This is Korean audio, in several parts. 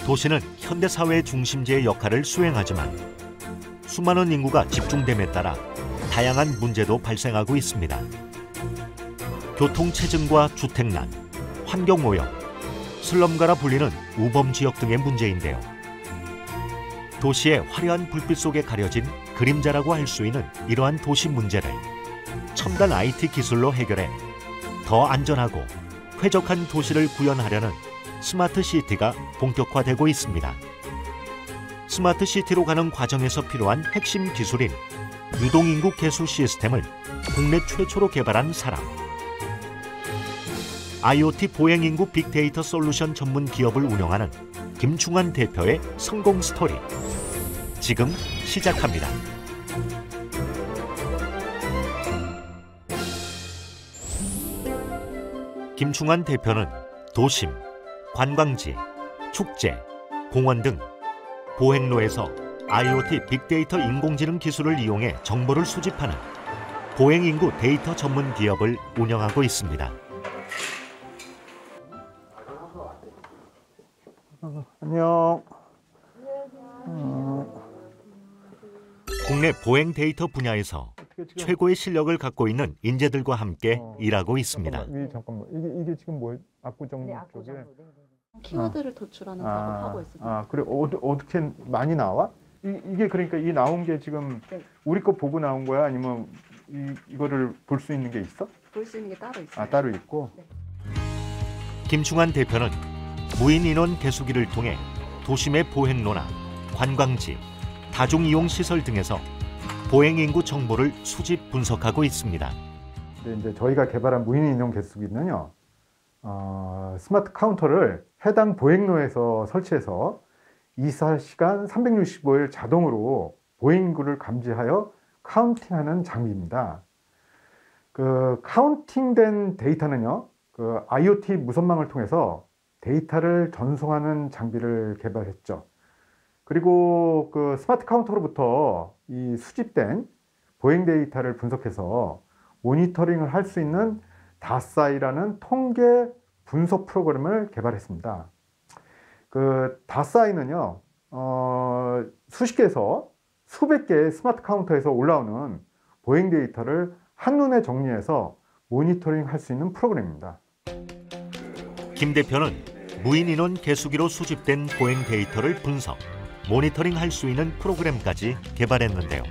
도시는 현대사회의 중심지의 역할을 수행하지만 수많은 인구가 집중됨에 따라 다양한 문제도 발생하고 있습니다. 교통체증과 주택난, 환경오염, 슬럼가라 불리는 우범지역 등의 문제인데요. 도시의 화려한 불빛 속에 가려진 그림자라고 할 수 있는 이러한 도시 문제를 첨단 IT 기술로 해결해 더 안전하고 쾌적한 도시를 구현하려는 스마트 시티가 본격화되고 있습니다. 스마트 시티로 가는 과정에서 필요한 핵심 기술인 유동인구 계수 시스템을 국내 최초로 개발한 사람. IoT 보행인구 빅데이터 솔루션 전문 기업을 운영하는 김충환 대표의 성공 스토리. 지금 시작합니다. 김충환 대표는 도심, 관광지, 축제, 공원 등 보행로에서 IoT 빅데이터 인공지능 기술을 이용해 정보를 수집하는 보행인구 데이터 전문 기업을 운영하고 있습니다. 안녕. 국내 보행 데이터 분야에서 최고의 실력을 갖고 있는 인재들과 함께 일하고 있습니다. 잠깐만. 이게 지금 뭐예요? 압구정 쪽에? 키워드를 도출하는 작업하고 있습니다. 그래 어떻게 많이 나와? 이게 그러니까 이 나온 게 지금 우리 거 보고 나온 거야? 아니면 이거를 볼 수 있는 게 있어? 볼 수 있는 게 따로 있어요. 따로 있고. 네. 김충환 대표는 무인 인원 개수기를 통해 도심의 보행로나 관광지, 다중이용시설 등에서 보행인구 정보를 수집 분석하고 있습니다. 이제 저희가 개발한 무인 인원 개수기는요, 스마트 카운터를 해당 보행로에서 설치해서 24시간 365일 자동으로 보행인구를 감지하여 카운팅하는 장비입니다. 그 카운팅된 데이터는요, 그 IoT 무선망을 통해서 데이터를 전송하는 장비를 개발했죠. 그리고 그 스마트 카운터로부터 이 수집된 보행 데이터를 분석해서 모니터링을 할 수 있는 다사이라는 통계 분석 프로그램을 개발했습니다. 그 다사이는요, 수십 개에서 수백 개의 스마트 카운터에서 올라오는 보행 데이터를 한눈에 정리해서 모니터링 할 수 있는 프로그램입니다. 김 대표는 무인 인원 개수기로 수집된 보행 데이터를 분석, 모니터링 할 수 있는 프로그램까지 개발했는데요.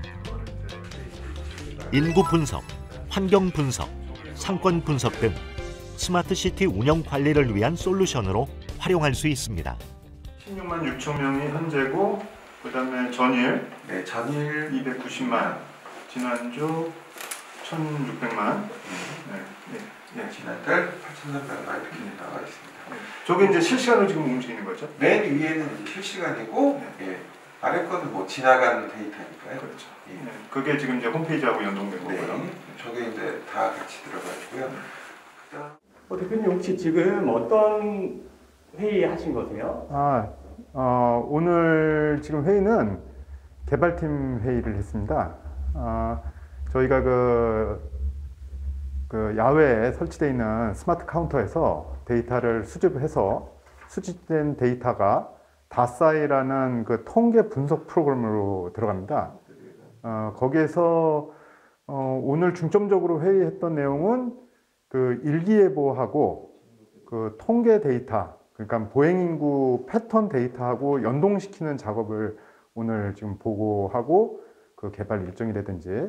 인구 분석, 환경 분석, 상권 분석 등 스마트 시티 운영 관리를 위한 솔루션으로 활용할 수 있습니다. 16만 6천 명이 현재고, 그다음에 전일, 전일 290만, 지난주 1,600만, 지난달 8,300만 이렇게 나와 있습니다. 저게 이제 실시간으로 지금 움직이는 거죠? 맨 위에는 이제 실시간이고, 아래 거는 뭐 지나가는 데이터니까요. 그렇죠. 그게 지금 이제 홈페이지하고 연동된 거고요. 저게 이제 다 같이 들어가 있고요. 대표님 혹시 지금 어떤 회의 하신 거세요? 오늘 지금 회의는 개발팀 회의를 했습니다. 저희가 그 야외에 설치되어 있는 스마트 카운터에서 데이터를 수집해서 수집된 데이터가 다사이라는 그 통계 분석 프로그램으로 들어갑니다. 거기에서 오늘 중점적으로 회의했던 내용은 그 일기예보하고 그 통계 데이터, 그러니까 보행인구 패턴 데이터하고 연동시키는 작업을 오늘 지금 보고하고 그 개발 일정이라든지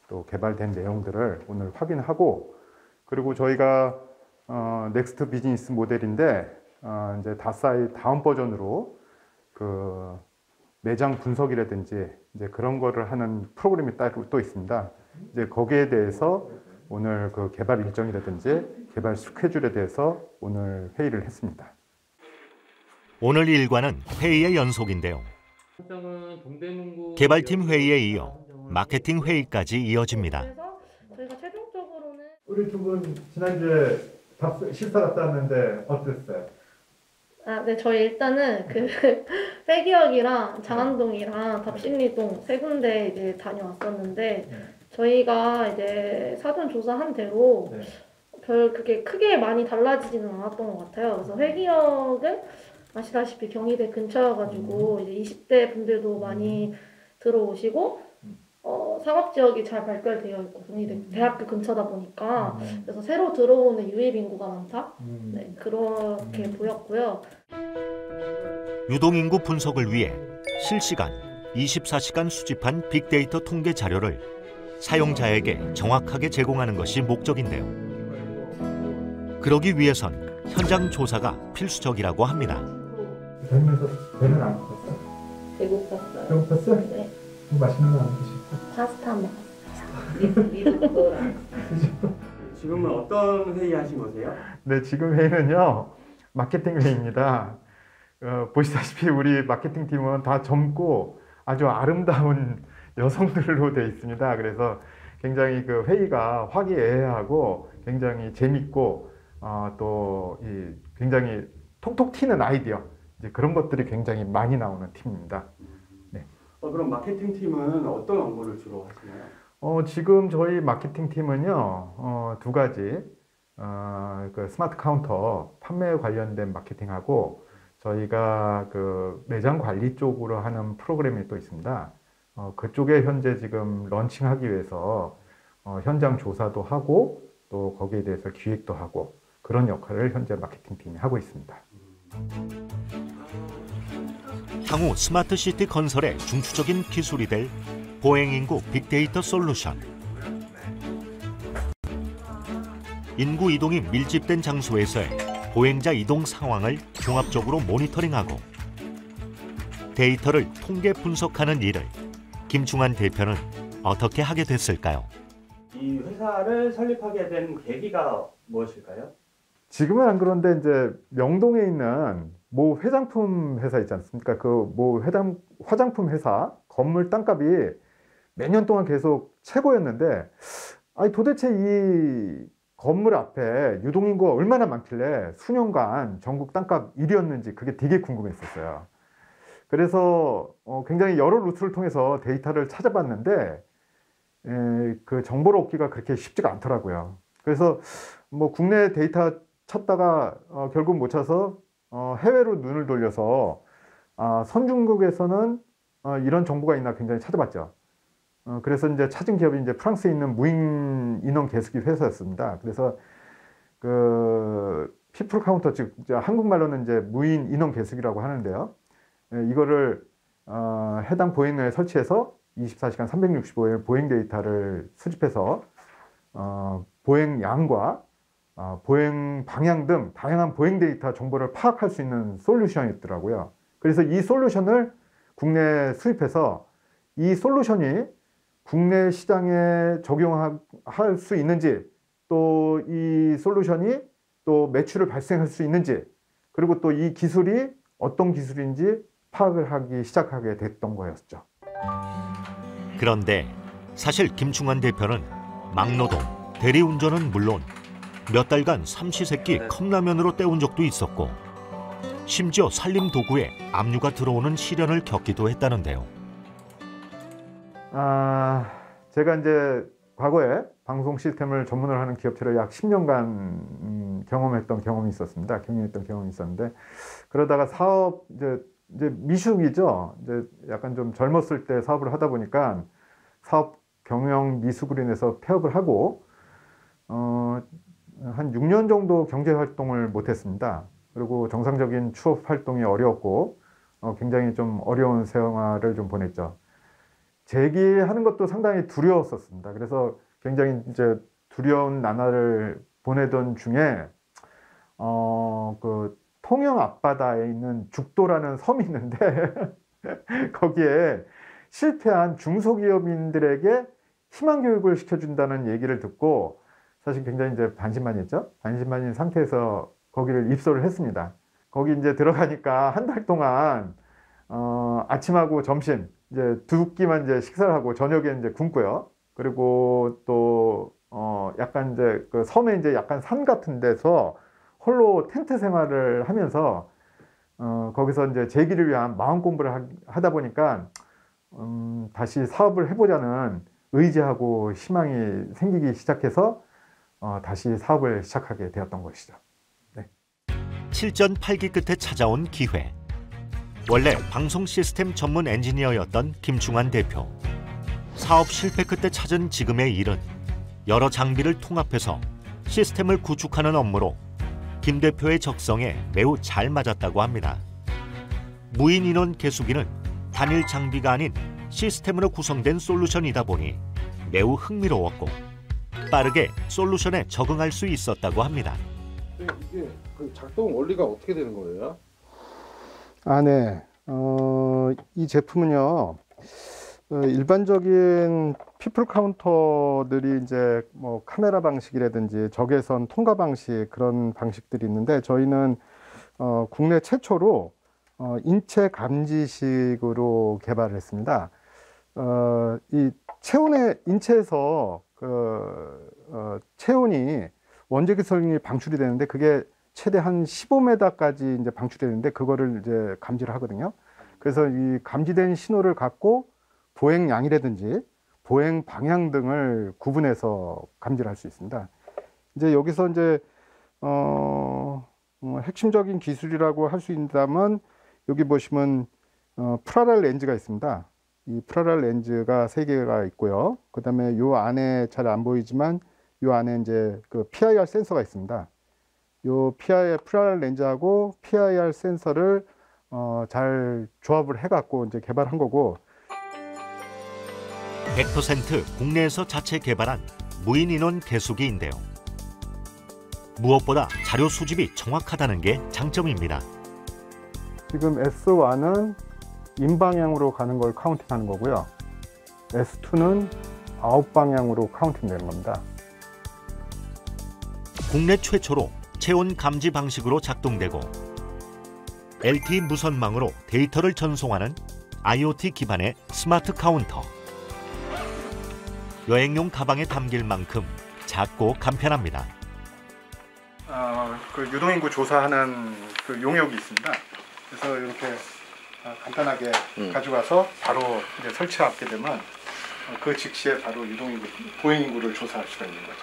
또 개발된 내용들을 오늘 확인하고, 그리고 저희가 넥스트 비즈니스 모델인데 이제 다사이 다음 버전으로 그 매장 분석이라든지 이제 그런 거를 하는 프로그램이 따로 또 있습니다. 이제 거기에 대해서 오늘 그 개발 일정이라든지 개발 스케줄에 대해서 오늘 회의를 했습니다. 오늘 일과는 회의의 연속인데요. 개발팀 회의에 이어 마케팅 회의까지 이어집니다. 그래서 저희가 최종적으로는 우리 두 분 지난주에 실사 갔다 왔는데 어땠어요? 네, 저희 일단은 그 회기역이랑 장안동이랑 답신리동 세 군데 이제 다녀왔었는데 저희가 이제 사전 조사한 대로 별 그게 크게 많이 달라지지는 않았던 것 같아요. 그래서 회기역은 아시다시피 경희대 근처여가지고 이제 20대 분들도 많이 들어오시고 상업 지역이 잘 발달되어 있고 경희대 대학교 근처다 보니까 그래서 새로 들어오는 유입 인구가 많다. 네, 그렇게 보였고요. 유동인구 분석을 위해 실시간 24시간 수집한 빅데이터 통계 자료를 사용자에게 정확하게 제공하는 것이 목적인데요. 그러기 위해선 현장 조사가 필수적이라고 합니다. 다니면서 배는 안 고팠어? 배고팠어요. 배고팠어? 네. 맛있는 거 안 드시고? 파스타 먹었어요. 지금은 어떤 회의 하신 거세요? 네, 지금 회의는요, 마케팅 회의입니다. 보시다시피 우리 마케팅 팀은 다 젊고 아주 아름다운 여성들로 되어 있습니다. 그래서 굉장히 그 회의가 화기애애하고 굉장히 재밌고 또 굉장히 톡톡 튀는 아이디어 이제 그런 것들이 굉장히 많이 나오는 팀입니다. 네. 그럼 마케팅 팀은 어떤 업무를 주로 하시나요? 지금 저희 마케팅 팀은요, 두 가지 그 스마트 카운터 판매 관련된 마케팅하고 저희가 그 매장 관리 쪽으로 하는 프로그램이 또 있습니다. 그쪽에 현재 지금 런칭하기 위해서 현장 조사도 하고 또 거기에 대해서 기획도 하고 그런 역할을 현재 마케팅 팀이 하고 있습니다. 향후 스마트시티 건설의 중추적인 기술이 될 보행인구 빅데이터 솔루션. 인구 이동이 밀집된 장소에서의 보행자 이동 상황을 종합적으로 모니터링하고 데이터를 통계 분석하는 일을 김충환 대표는 어떻게 하게 됐을까요? 이 회사를 설립하게 된 계기가 무엇일까요? 지금은 안 그런데 이제 명동에 있는 모 화장품 회사 있지 않습니까? 그 모 화장품 회사 건물 땅값이 몇 년 동안 계속 최고였는데 아니 도대체 이 건물 앞에 유동인구가 얼마나 많길래 수년간 전국 땅값 1위였는지 그게 되게 궁금했었어요. 그래서 굉장히 여러 루트를 통해서 데이터를 찾아봤는데 그 정보를 얻기가 그렇게 쉽지가 않더라고요. 그래서 뭐 국내 데이터 찾다가 결국 못 찾아서 해외로 눈을 돌려서 선진국에서는 이런 정보가 있나 굉장히 찾아봤죠. 그래서 이제 찾은 기업이 이제 프랑스에 있는 무인 인원 계수기 회사였습니다. 그래서 그 피플 카운터 즉 한국말로는 이제 무인 인원 계수기라고 하는데요. 이거를 해당 보행로에 설치해서 24시간 365일 보행 데이터를 수집해서 보행량과 보행 방향 등 다양한 보행 데이터 정보를 파악할 수 있는 솔루션이었더라고요. 그래서 이 솔루션을 국내에 수입해서 이 솔루션이 국내 시장에 적용할 수 있는지 또 이 솔루션이 또 매출을 발생할 수 있는지 그리고 또 이 기술이 어떤 기술인지 파악을 하기 시작하게 됐던 거였죠. 그런데 사실 김충환 대표는 막노동, 대리운전은 물론 몇 달간 삼시세끼 컵라면으로 때운 적도 있었고 심지어 살림 도구에 압류가 들어오는 시련을 겪기도 했다는데요. 제가 이제 과거에 방송 시스템을 전문으로 하는 기업체를 약 10년간 경험했던 경험이 있었습니다. 경영했던 경험이 있었는데 그러다가 사업 이제 미숙이죠. 이제 약간 좀 젊었을 때 사업을 하다 보니까 사업 경영 미숙으로 인해서 폐업을 하고 한 6년 정도 경제 활동을 못했습니다. 그리고 정상적인 취업 활동이 어려웠고 굉장히 좀 어려운 생활을 좀 보냈죠. 재기하는 것도 상당히 두려웠었습니다. 그래서 굉장히 이제 두려운 나날을 보내던 중에 그 통영 앞바다에 있는 죽도라는 섬이 있는데 거기에 실패한 중소기업인들에게 희망 교육을 시켜준다는 얘기를 듣고 사실 굉장히 이제 반신반의했죠. 반신반의인 상태에서 거기를 입소를 했습니다. 거기 이제 들어가니까 한 달 동안 아침하고 점심 이제 두 끼만 이제 식사를 하고 저녁에 이제 굶고요. 그리고 또 약간 이제 그 섬에 이제 약간 산 같은 데서 홀로 텐트 생활을 하면서 거기서 이제 재기를 위한 마음 공부를 하다 보니까 다시 사업을 해보자는 의지하고 희망이 생기기 시작해서 다시 사업을 시작하게 되었던 것이죠. 네. 7전 8기 끝에 찾아온 기회. 원래 방송 시스템 전문 엔지니어였던 김충환 대표. 사업 실패 끝에 찾은 지금의 일은 여러 장비를 통합해서 시스템을 구축하는 업무로 김 대표의 적성에 매우 잘 맞았다고 합니다. 무인 인원 계수기는 단일 장비가 아닌 시스템으로 구성된 솔루션이다 보니 매우 흥미로웠고 빠르게 솔루션에 적응할 수 있었다고 합니다. 이게 그 작동 원리가 어떻게 되는 거예요? 네. 이 제품은요, 일반적인 피플 카운터들이 이제 뭐 카메라 방식이라든지 적외선 통과 방식 그런 방식들이 있는데 저희는 국내 최초로 인체 감지식으로 개발을 했습니다. 이 체온의 인체에서 체온이 원자기설이 방출이 되는데 그게 최대 한 15m까지 이제 방출되는데 그거를 이제 감지를 하거든요. 그래서 이 감지된 신호를 갖고 보행량이라든지 보행 방향 등을 구분해서 감지를 할 수 있습니다. 이제 여기서 이제 핵심적인 기술이라고 할 수 있다면 여기 보시면 프라랄 렌즈가 있습니다. 이 프라랄 렌즈가 3개가 있고요. 그다음에 요 안에 잘 안 보이지만 요 안에 이제 그 PIR 센서가 있습니다. 요 PIR 프라랄 렌즈하고 PIR 센서를 잘 조합을 해갖고 이제 개발한 거고. 100% 국내에서 자체 개발한 무인 인원 계수기인데요. 무엇보다 자료 수집이 정확하다는 게 장점입니다. 지금 S1은 인방향으로 가는 걸 카운팅하는 거고요. S2는 아웃방향으로 카운팅되는 겁니다. 국내 최초로 체온 감지 방식으로 작동되고 LTE 무선망으로 데이터를 전송하는 IoT 기반의 스마트 카운터. 여행용 가방에 담길 만큼 작고 간편합니다. 그 유동인구 조사하는 그 용역이 있습니다. 그래서 이렇게 간단하게 가져가서 바로 이제 설치하게 되면 그 즉시에 바로 유동인구, 보행인구를 조사할 수가 있는 거죠.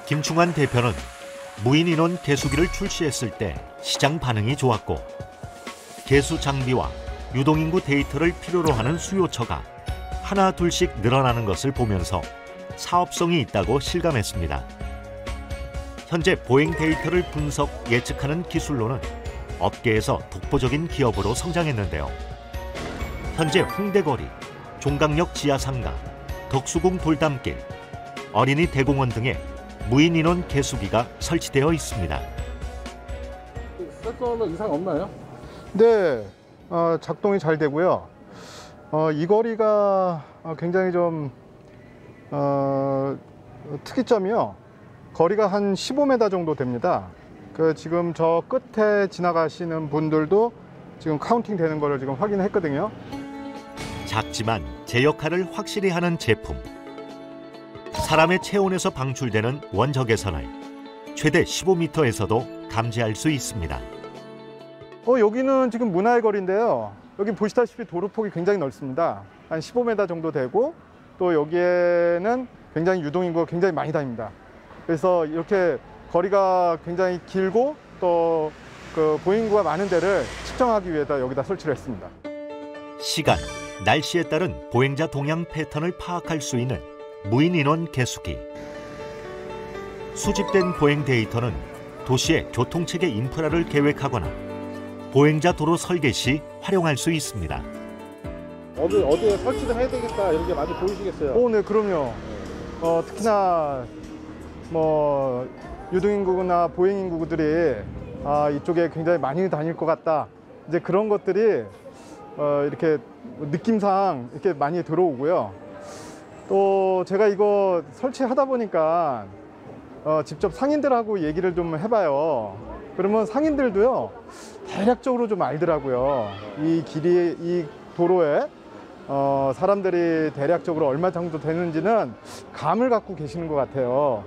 김충환 대표는 무인 인원 계수기를 출시했을 때 시장 반응이 좋았고 계수 장비와 유동인구 데이터를 필요로 하는 수요처가 하나 둘씩 늘어나는 것을 보면서 사업성이 있다고 실감했습니다. 현재 보행 데이터를 분석, 예측하는 기술로는 업계에서 독보적인 기업으로 성장했는데요. 현재 홍대거리, 종강역 지하상가, 덕수궁 돌담길, 어린이 대공원 등에 무인 인원 계수기가 설치되어 있습니다. 센서는 이상 없나요? 네, 작동이 잘 되고요. 이 거리가 굉장히 좀 특이점이요. 거리가 한 15m 정도 됩니다. 지금 저 끝에 지나가시는 분들도 지금 카운팅 되는 거를 지금 확인했거든요. 작지만 제 역할을 확실히 하는 제품. 사람의 체온에서 방출되는 원적외선을 최대 15m에서도 감지할 수 있습니다. 여기는 지금 문화의 거리인데요. 여기 보시다시피 도로폭이 굉장히 넓습니다. 한 15m 정도 되고 또 여기에는 굉장히 유동인구가 굉장히 많이 다닙니다. 그래서 이렇게 거리가 굉장히 길고 또 그 보행인구가 많은 데를 측정하기 위해서 여기다 설치를 했습니다. 시간, 날씨에 따른 보행자 동향 패턴을 파악할 수 있는 무인 인원 계수기. 수집된 보행 데이터는 도시의 교통체계 인프라를 계획하거나 보행자 도로 설계 시 활용할 수 있습니다. 어디에 설치를 해야 되겠다 이런 게 많이 보이시겠어요? 네, 그럼요. 특히나 뭐 유동인구나 보행인구들이 이쪽에 굉장히 많이 다닐 것 같다. 이제 그런 것들이 이렇게 느낌상 이렇게 많이 들어오고요. 또 제가 이거 설치하다 보니까 직접 상인들하고 얘기를 좀 해봐요. 그러면 상인들도요 대략적으로 좀 알더라고요. 이 길이, 이 도로에 사람들이 대략적으로 얼마 정도 되는지는 감을 갖고 계시는 것 같아요.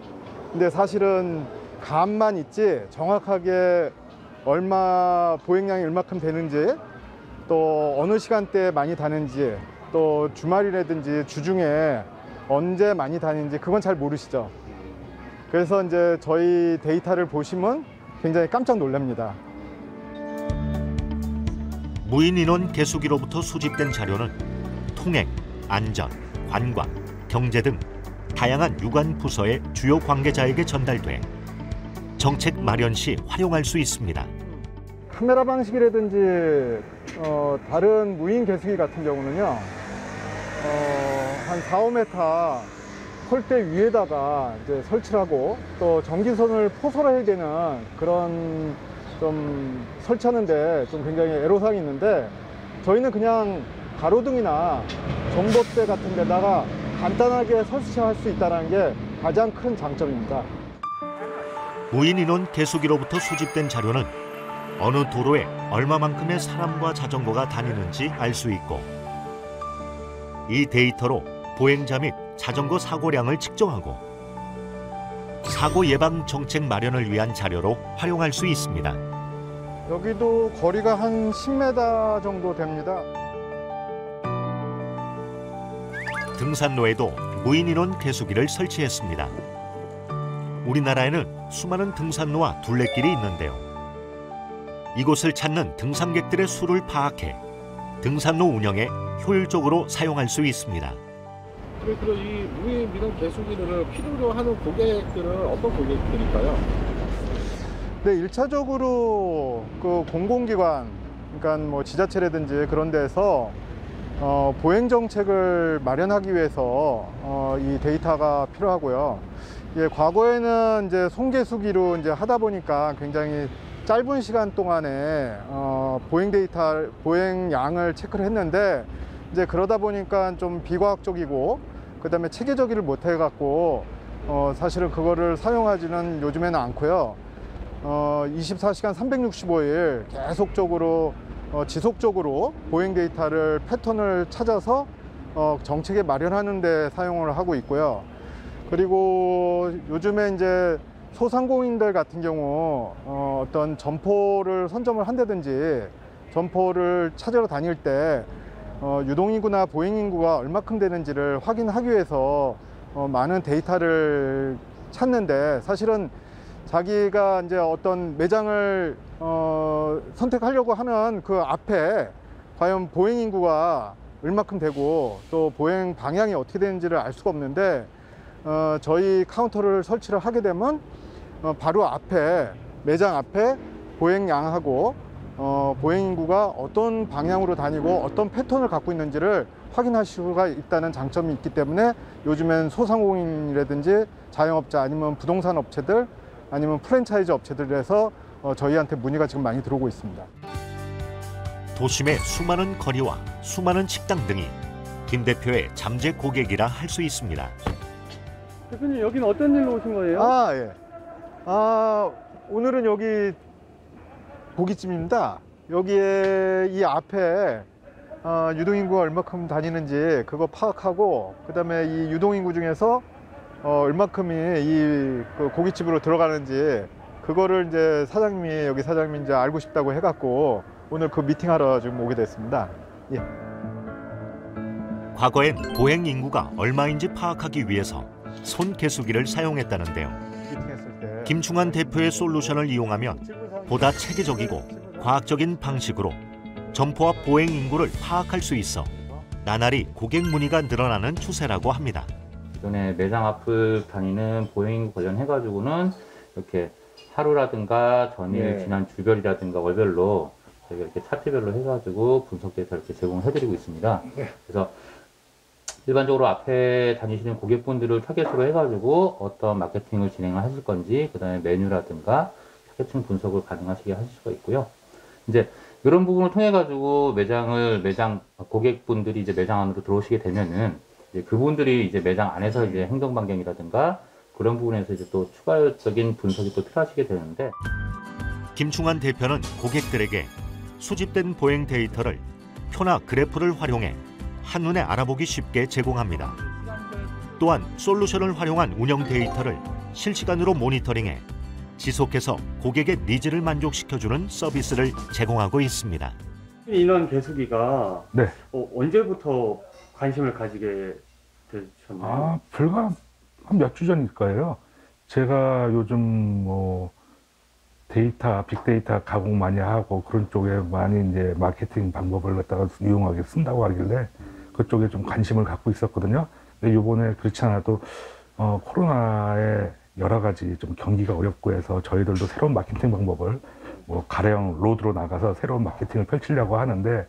근데 사실은 감만 있지 정확하게 보행량이 얼마큼 되는지 또 어느 시간대에 많이 다는지 또 주말이라든지 주중에 언제 많이 다니는지 그건 잘 모르시죠. 그래서 이제 저희 데이터를 보시면 굉장히 깜짝 놀랍니다. 무인 인원 개수기로부터 수집된 자료는 통행, 안전, 관광, 경제 등 다양한 유관 부서의 주요 관계자에게 전달돼 정책 마련 시 활용할 수 있습니다. 카메라 방식이라든지 다른 무인 개수기 같은 경우는요, 한 4, 5m 폴대 위에다가 이제 설치를 하고 또 전기선을 포설해야 되는 그런 좀 설치하는데 좀 굉장히 애로사항이 있는데, 저희는 그냥 가로등이나 전봇대 같은 데다가 간단하게 설치할 수 있다는 게 가장 큰 장점입니다. 무인 인원 개수기로부터 수집된 자료는 어느 도로에 얼마만큼의 사람과 자전거가 다니는지 알 수 있고, 이 데이터로 보행자 및 자전거 사고량을 측정하고 사고 예방 정책 마련을 위한 자료로 활용할 수 있습니다. 여기도 거리가 한 10m 정도 됩니다. 등산로에도 무인 인원 개수기를 설치했습니다. 우리나라에는 수많은 등산로와 둘레길이 있는데요. 이곳을 찾는 등산객들의 수를 파악해 등산로 운영에 효율적으로 사용할 수 있습니다. 그럼 이 무인 인원 개수기를 필요로 하는 고객들은 어떤 고객들일까요? 네, 1차적으로 그 공공기관, 그러니까 뭐 지자체라든지 그런 데서 보행 정책을 마련하기 위해서 이 데이터가 필요하고요. 예, 과거에는 이제 손개수기로 이제 하다 보니까 굉장히 짧은 시간 동안에 보행량을 체크를 했는데, 이제 그러다 보니까 좀 비과학적이고 그다음에 체계적이를 못 해갖고 사실은 그거를 사용하지는 요즘에는 않고요. 24시간 365일 계속적으로 지속적으로 보행 데이터를 패턴을 찾아서 정책에 마련하는 데 사용을 하고 있고요. 그리고 요즘에 이제 소상공인들 같은 경우 어떤 점포를 선점을 한다든지 점포를 찾으러 다닐 때 유동인구나 보행인구가 얼마큼 되는지를 확인하기 위해서 많은 데이터를 찾는데, 사실은 자기가 이제 어떤 매장을 선택하려고 하는 그 앞에 과연 보행인구가 얼마큼 되고 또 보행 방향이 어떻게 되는지를 알 수가 없는데, 저희 카운터를 설치를 하게 되면 바로 앞에, 매장 앞에 보행량하고 보행인구가 어떤 방향으로 다니고 어떤 패턴을 갖고 있는지를 확인하실 수가 있다는 장점이 있기 때문에 요즘엔 소상공인이라든지 자영업자 아니면 부동산 업체들 아니면 프랜차이즈 업체들에서 저희한테 문의가 지금 많이 들어오고 있습니다. 도심의 수많은 거리와 수많은 식당 등이 김 대표의 잠재 고객이라 할 수 있습니다. 대표님, 여기는 어떤 일로 오신 거예요? 예. 오늘은 여기 고깃집입니다. 여기에 이 앞에 유동인구가 얼마큼 다니는지 그거 파악하고, 그다음에 이 유동인구 중에서 얼마큼이 이 고깃집으로 들어가는지 그거를 이제 여기 사장님이 이제 알고 싶다고 해갖고 오늘 그 미팅하러 지금 오게 됐습니다. 예. 과거엔 보행 인구가 얼마인지 파악하기 위해서 손개수기를 사용했다는데요. 미팅했을 때 김충환 대표의 솔루션을 이용하면 보다 체계적이고 과학적인 방식으로 점포 앞 보행 인구를 파악할 수 있어 나날이 고객 문의가 늘어나는 추세라고 합니다. 기존에 매장 앞을 다니는 보행 관련해가지고는 이렇게 하루라든가 전일 지난 주별이라든가 월별로 저희가 이렇게 차트별로 해가지고 분석 데이터 이렇게 제공해드리고 있습니다. 그래서 일반적으로 앞에 다니시는 고객분들을 타겟으로 해가지고 어떤 마케팅을 진행하실 건지, 그 다음에 메뉴라든가 타겟층 분석을 가능하시게 하실 수가 있고요. 이제 이런 부분을 통해 가지고 매장 고객분들이 이제 매장 안으로 들어오시게 되면은 이제 그분들이 이제 매장 안에서 이제 행동 반경이라든가 그런 부분에서 이제 또 추가적인 분석이 또 필요하시게 되는데, 김충환 대표는 고객들에게 수집된 보행 데이터를 표나 그래프를 활용해 한눈에 알아보기 쉽게 제공합니다. 또한 솔루션을 활용한 운영 데이터를 실시간으로 모니터링해 지속해서 고객의 니즈를 만족시켜주는 서비스를 제공하고 있습니다. 인원 개수기가 네. 언제부터 관심을 가지게 되셨나요? 불과 한 몇 주 전일 거예요. 제가 요즘 뭐 데이터, 빅데이터 가공 많이 하고 그런 쪽에 많이 이제 마케팅 방법을 갖다가 유용하게 쓴다고 하길래 그쪽에 좀 관심을 갖고 있었거든요. 근데 이번에 그렇지 않아도 코로나에 여러 가지 좀 경기가 어렵고 해서 저희들도 새로운 마케팅 방법을 뭐 가령 로드로 나가서 새로운 마케팅을 펼치려고 하는데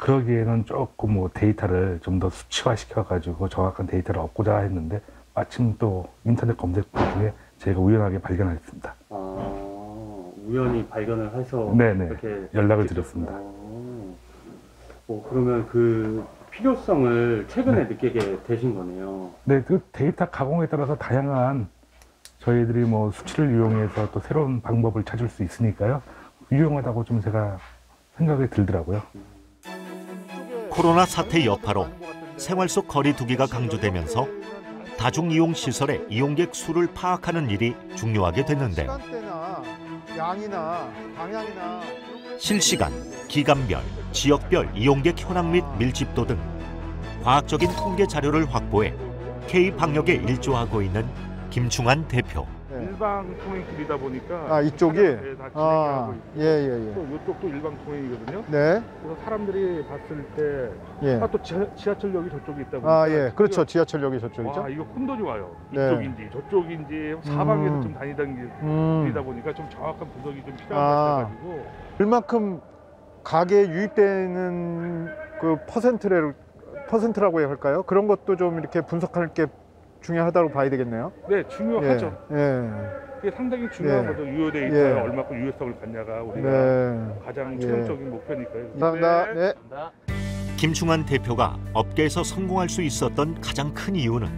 그러기에는 조금 뭐 데이터를 좀 더 수치화시켜 가지고 정확한 데이터를 얻고자 했는데 마침 또 인터넷 검색 중에 제가 우연하게 발견했습니다. 우연히 발견을 해서 네네. 이렇게 연락을 드렸습니다. 그러면 그 필요성을 최근에 느끼게 되신 거네요. 네, 그 데이터 가공에 따라서 다양한 저희들이 뭐 수치를 이용해서 또 새로운 방법을 찾을 수 있으니까요. 유용하다고 좀 제가 생각이 들더라고요. 코로나 사태 여파로 생활 속 거리 두기가 강조되면서 다중이용 시설의 이용객 수를 파악하는 일이 중요하게 됐는데요. 시간대나 양이나 방향이나 실시간, 기간별, 지역별 이용객 현황 및 밀집도 등 과학적인 통계 자료를 확보해 K-방역에 일조하고 있는 김충환 대표. 일방 통행길이다 보니까 이쪽이 다 진행하고 있고 예예예. 또 이쪽도 일방 통행이거든요. 네. 그래서 사람들이 봤을 때 예. 또 지하철역이 저쪽에 있다 보니까 예. 그렇죠. 지하철역이 저쪽이죠. 와, 이거 혼돈이 좋아요. 네. 이쪽인지 저쪽인지 사방에서 좀 다니던 길이다 보니까 좀 정확한 분석이 좀 필요한 것 같아가지고 얼마큼 가게에 유입되는 그 퍼센트라고 해야 할까요? 그런 것도 좀 이렇게 분석할 게 중요하다고 봐야 되겠네요. 네, 중요하죠. 예. 그게 상당히 중요한 거죠. 유효 데이터에 예. 얼마큼 유효성을 갖냐가 우리가 가장 예. 최종적인 목표니까요. 감사합니다. 네. 김충환 대표가 업계에서 성공할 수 있었던 가장 큰 이유는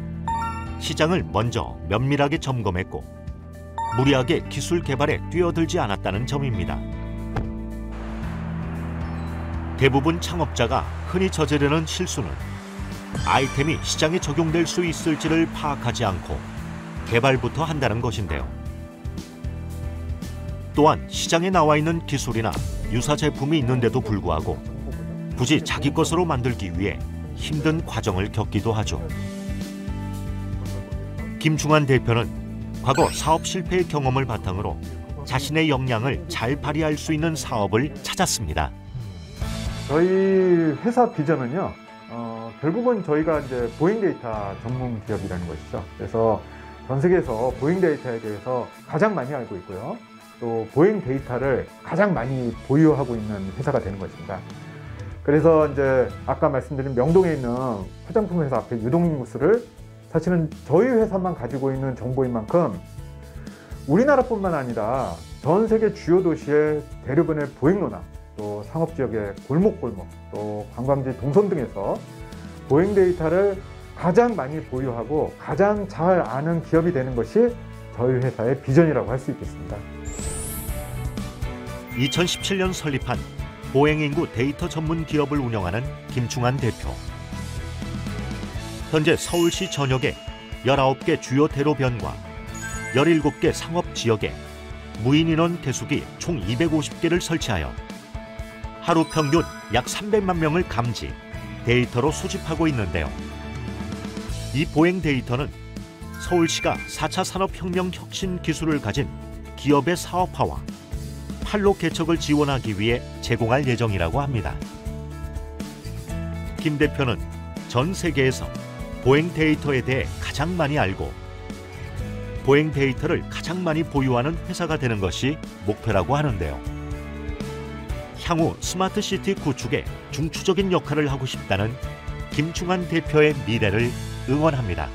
시장을 먼저 면밀하게 점검했고 무리하게 기술 개발에 뛰어들지 않았다는 점입니다. 대부분 창업자가 흔히 저지르는 실수는 아이템이 시장에 적용될 수 있을지를 파악하지 않고 개발부터 한다는 것인데요. 또한 시장에 나와 있는 기술이나 유사 제품이 있는데도 불구하고 굳이 자기 것으로 만들기 위해 힘든 과정을 겪기도 하죠. 김충환 대표는 과거 사업 실패의 경험을 바탕으로 자신의 역량을 잘 발휘할 수 있는 사업을 찾았습니다. 저희 회사 비전은요. 결국은 저희가 이제 보잉 데이터 전문 기업이라는 것이죠. 그래서 전 세계에서 보잉 데이터에 대해서 가장 많이 알고 있고요. 또 보잉 데이터를 가장 많이 보유하고 있는 회사가 되는 것입니다. 그래서 이제 아까 말씀드린 명동에 있는 화장품 회사 앞에 유동인구수를 사실은 저희 회사만 가지고 있는 정보인 만큼 우리나라뿐만 아니라 전 세계 주요 도시의 대부분의 보행로나 또 상업지역의 골목골목 또 관광지 동선 등에서 보행 데이터를 가장 많이 보유하고 가장 잘 아는 기업이 되는 것이 저희 회사의 비전이라고 할 수 있겠습니다. 2017년 설립한 보행인구 데이터 전문 기업을 운영하는 김충환 대표. 현재 서울시 전역에 19개 주요 대로변과 17개 상업지역에 무인인원 계수기 총 250개를 설치하여 하루 평균 약 300만 명을 감지, 데이터로 수집하고 있는데요. 이 보행 데이터는 서울시가 4차 산업혁명 혁신 기술을 가진 기업의 사업화와 판로 개척을 지원하기 위해 제공할 예정이라고 합니다. 김 대표는 전 세계에서 보행 데이터에 대해 가장 많이 알고 보행 데이터를 가장 많이 보유하는 회사가 되는 것이 목표라고 하는데요. 향후 스마트시티 구축에 중추적인 역할을 하고 싶다는 김충환 대표의 미래를 응원합니다.